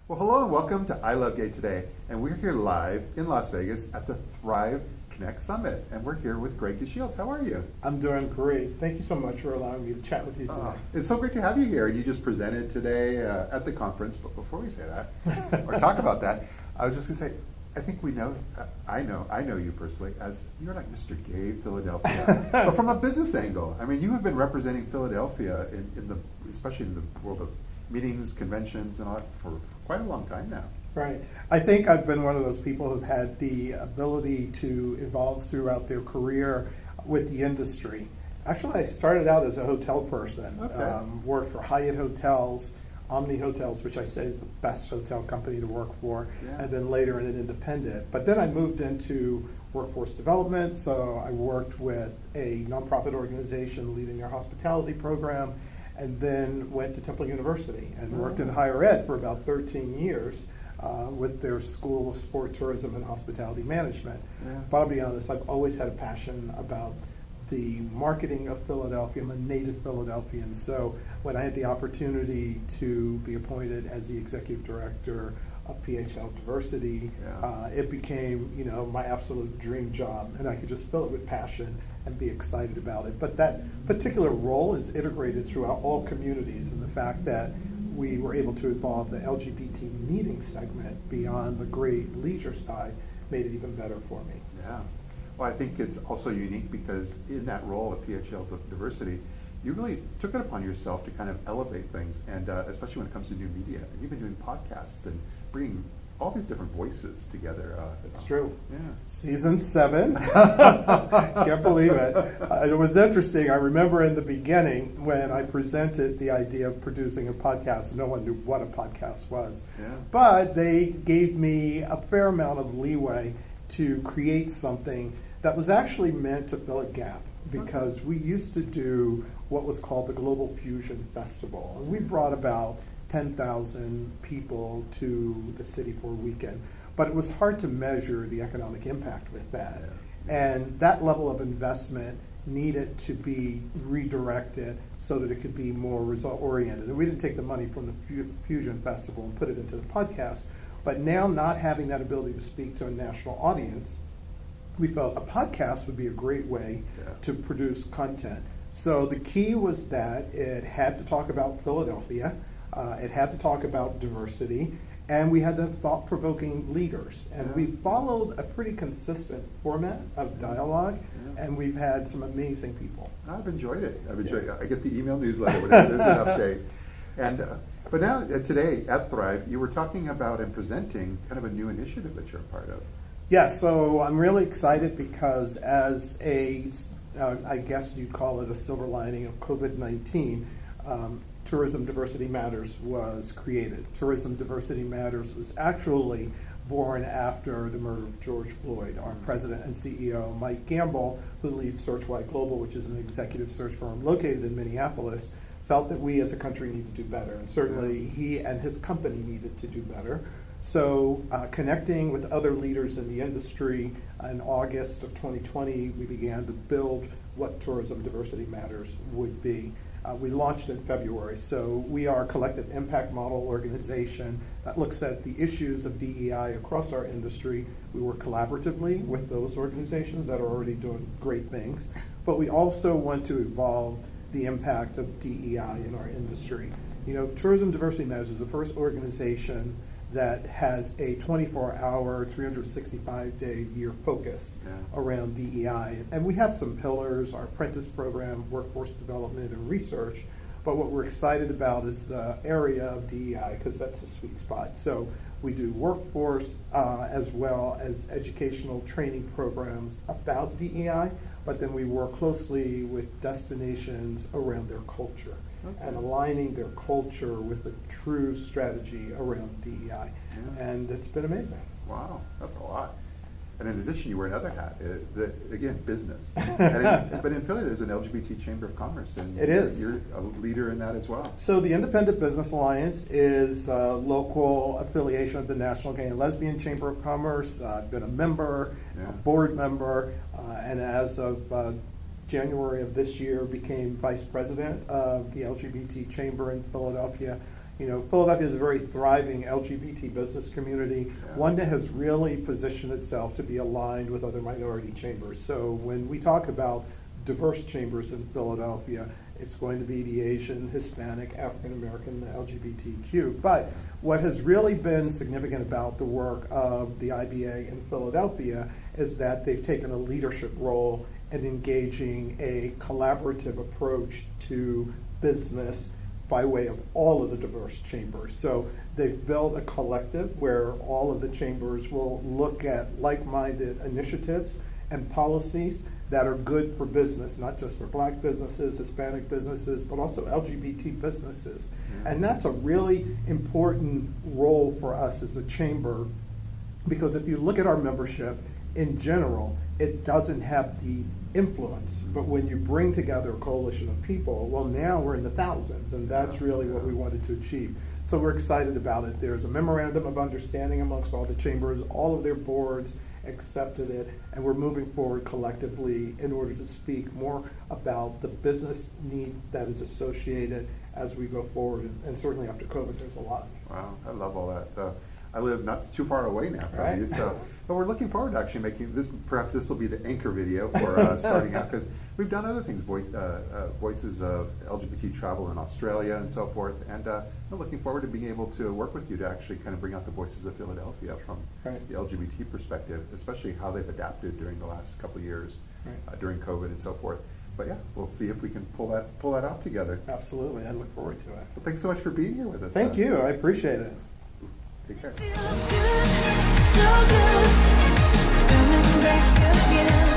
Well, hello and welcome to I Love Gay Today. And we're here live in Las Vegas at the Thrive Connect Summit. And we're here with Greg DeShields. How are you? I'm doing great. Thank you so much for allowing me to chat with you today. It's so great to have you here. And you just presented today at the conference. But before we say that, or talk about that, I was just going to say, I think we know, I know you personally as you're like Mr. Gay Philadelphia, but from a business angle. I mean, you have been representing Philadelphia especially in the world of meetings, conventions, and all that for quite a long time now. Right. I think I've been one of those people who've had the ability to evolve throughout their career with the industry. Actually, I started out as a hotel person, worked for Hyatt Hotels, Omni Hotels, which I say is the best hotel company to work for, and then later in an independent. But then I moved into workforce development, so I worked with a nonprofit organization leading their hospitality program, and then went to Temple University and worked in higher ed for about 13 years with their School of Sport, Tourism, and Hospitality Management. But I'll be honest, I've always had a passion about the marketing of Philadelphia. I'm a native Philadelphian, so when I had the opportunity to be appointed as the executive director of PHL Diversity, it became, my absolute dream job, and I could just fill it with passion and be excited about it. But that particular role is integrated throughout all communities, and the fact that we were able to evolve the LGBT meeting segment beyond the great leisure side made it even better for me. Yeah. Well, I think it's also unique because in that role of PHL Diversity, you really took it upon yourself to kind of elevate things, and especially when it comes to new media. And you've been doing podcasts and bringing all these different voices together. It's true. Yeah. Season 7. Can't believe it. It was interesting. I remember in the beginning when I presented the idea of producing a podcast, no one knew what a podcast was. Yeah. But they gave me a fair amount of leeway to create something that was actually meant to fill a gap, because we used to do what was called the Global Fusion Festival, and we brought about 10,000 people to the city for a weekend, but it was hard to measure the economic impact with that. And that level of investment needed to be redirected so that it could be more result-oriented. And we didn't take the money from the Fusion Festival and put it into the podcast, but now not having that ability to speak to a national audience, we felt a podcast would be a great way to produce content. So the key was that it had to talk about Philadelphia, it had to talk about diversity, and we had to have thought-provoking leaders. And we followed a pretty consistent format of dialogue, and we've had some amazing people. I've enjoyed it. I get the email newsletter whenever there's an update. And but now today at Thrive, you were talking about and presenting kind of a new initiative that you're a part of. Yes, so I'm really excited because as I guess you'd call it a silver lining of COVID-19, Tourism Diversity Matters was created. Tourism Diversity Matters was actually born after the murder of George Floyd. Our president and CEO, Mike Gamble, who leads Searchlight Global, which is an executive search firm located in Minneapolis, felt that we as a country need to do better, and certainly he and his company needed to do better. So connecting with other leaders in the industry, in August of 2020, we began to build what Tourism Diversity Matters would be. We launched in February, so we are a collective impact model organization that looks at the issues of DEI across our industry. We work collaboratively with those organizations that are already doing great things, but we also want to evolve the impact of DEI in our industry. Tourism Diversity Matters is the first organization that has a 24-hour, 365-day-a-year focus around DEI. And we have some pillars, our apprentice program, workforce development, and research. But what we're excited about is the area of DEI, because that's a sweet spot. So we do workforce as well as educational training programs about DEI, but then we work closely with destinations around their culture. And aligning their culture with a true strategy around DEI. And it's been amazing. Wow, that's a lot. And in addition, you wear another hat, again, business. But in Philly, there's an LGBT Chamber of Commerce, and you're a leader in that as well. So the Independent Business Alliance is a local affiliation of the National Gay and Lesbian Chamber of Commerce. I've been a member, a board member, and as of January of this year became vice president of the LGBT Chamber in Philadelphia. You know, Philadelphia is a very thriving LGBT business community, one that has really positioned itself to be aligned with other minority chambers. So when we talk about diverse chambers in Philadelphia, it's going to be the Asian, Hispanic, African American, the LGBTQ. But what has really been significant about the work of the IBA in Philadelphia is that they've taken a leadership role in engaging a collaborative approach to business by way of all of the diverse chambers. So they've built a collective where all of the chambers will look at like-minded initiatives and policies that are good for business, not just for Black businesses, Hispanic businesses, but also LGBT businesses. And that's a really important role for us as a chamber, because if you look at our membership in general, it doesn't have the influence. But when you bring together a coalition of people, well, now we're in the thousands, and that's really what we wanted to achieve. So we're excited about it. There's a memorandum of understanding amongst all the chambers, all of their boards accepted it, and we're moving forward collectively in order to speak more about the business need that is associated as we go forward. And certainly after COVID, there's a lot. Wow, I love all that. So I live not too far away now from you, so but we're looking forward to actually making this. Perhaps this will be the anchor video for starting out, because we've done other things, voices of LGBT travel in Australia and so forth, and we're looking forward to being able to work with you to actually kind of bring out the voices of Philadelphia from the LGBT perspective, especially how they've adapted during the last couple of years during COVID and so forth. But yeah, we'll see if we can pull that out together. Absolutely, I look forward to it. Well, thanks so much for being here with us. Thank you, I appreciate it. Take care. Feels good, so good, coming back again.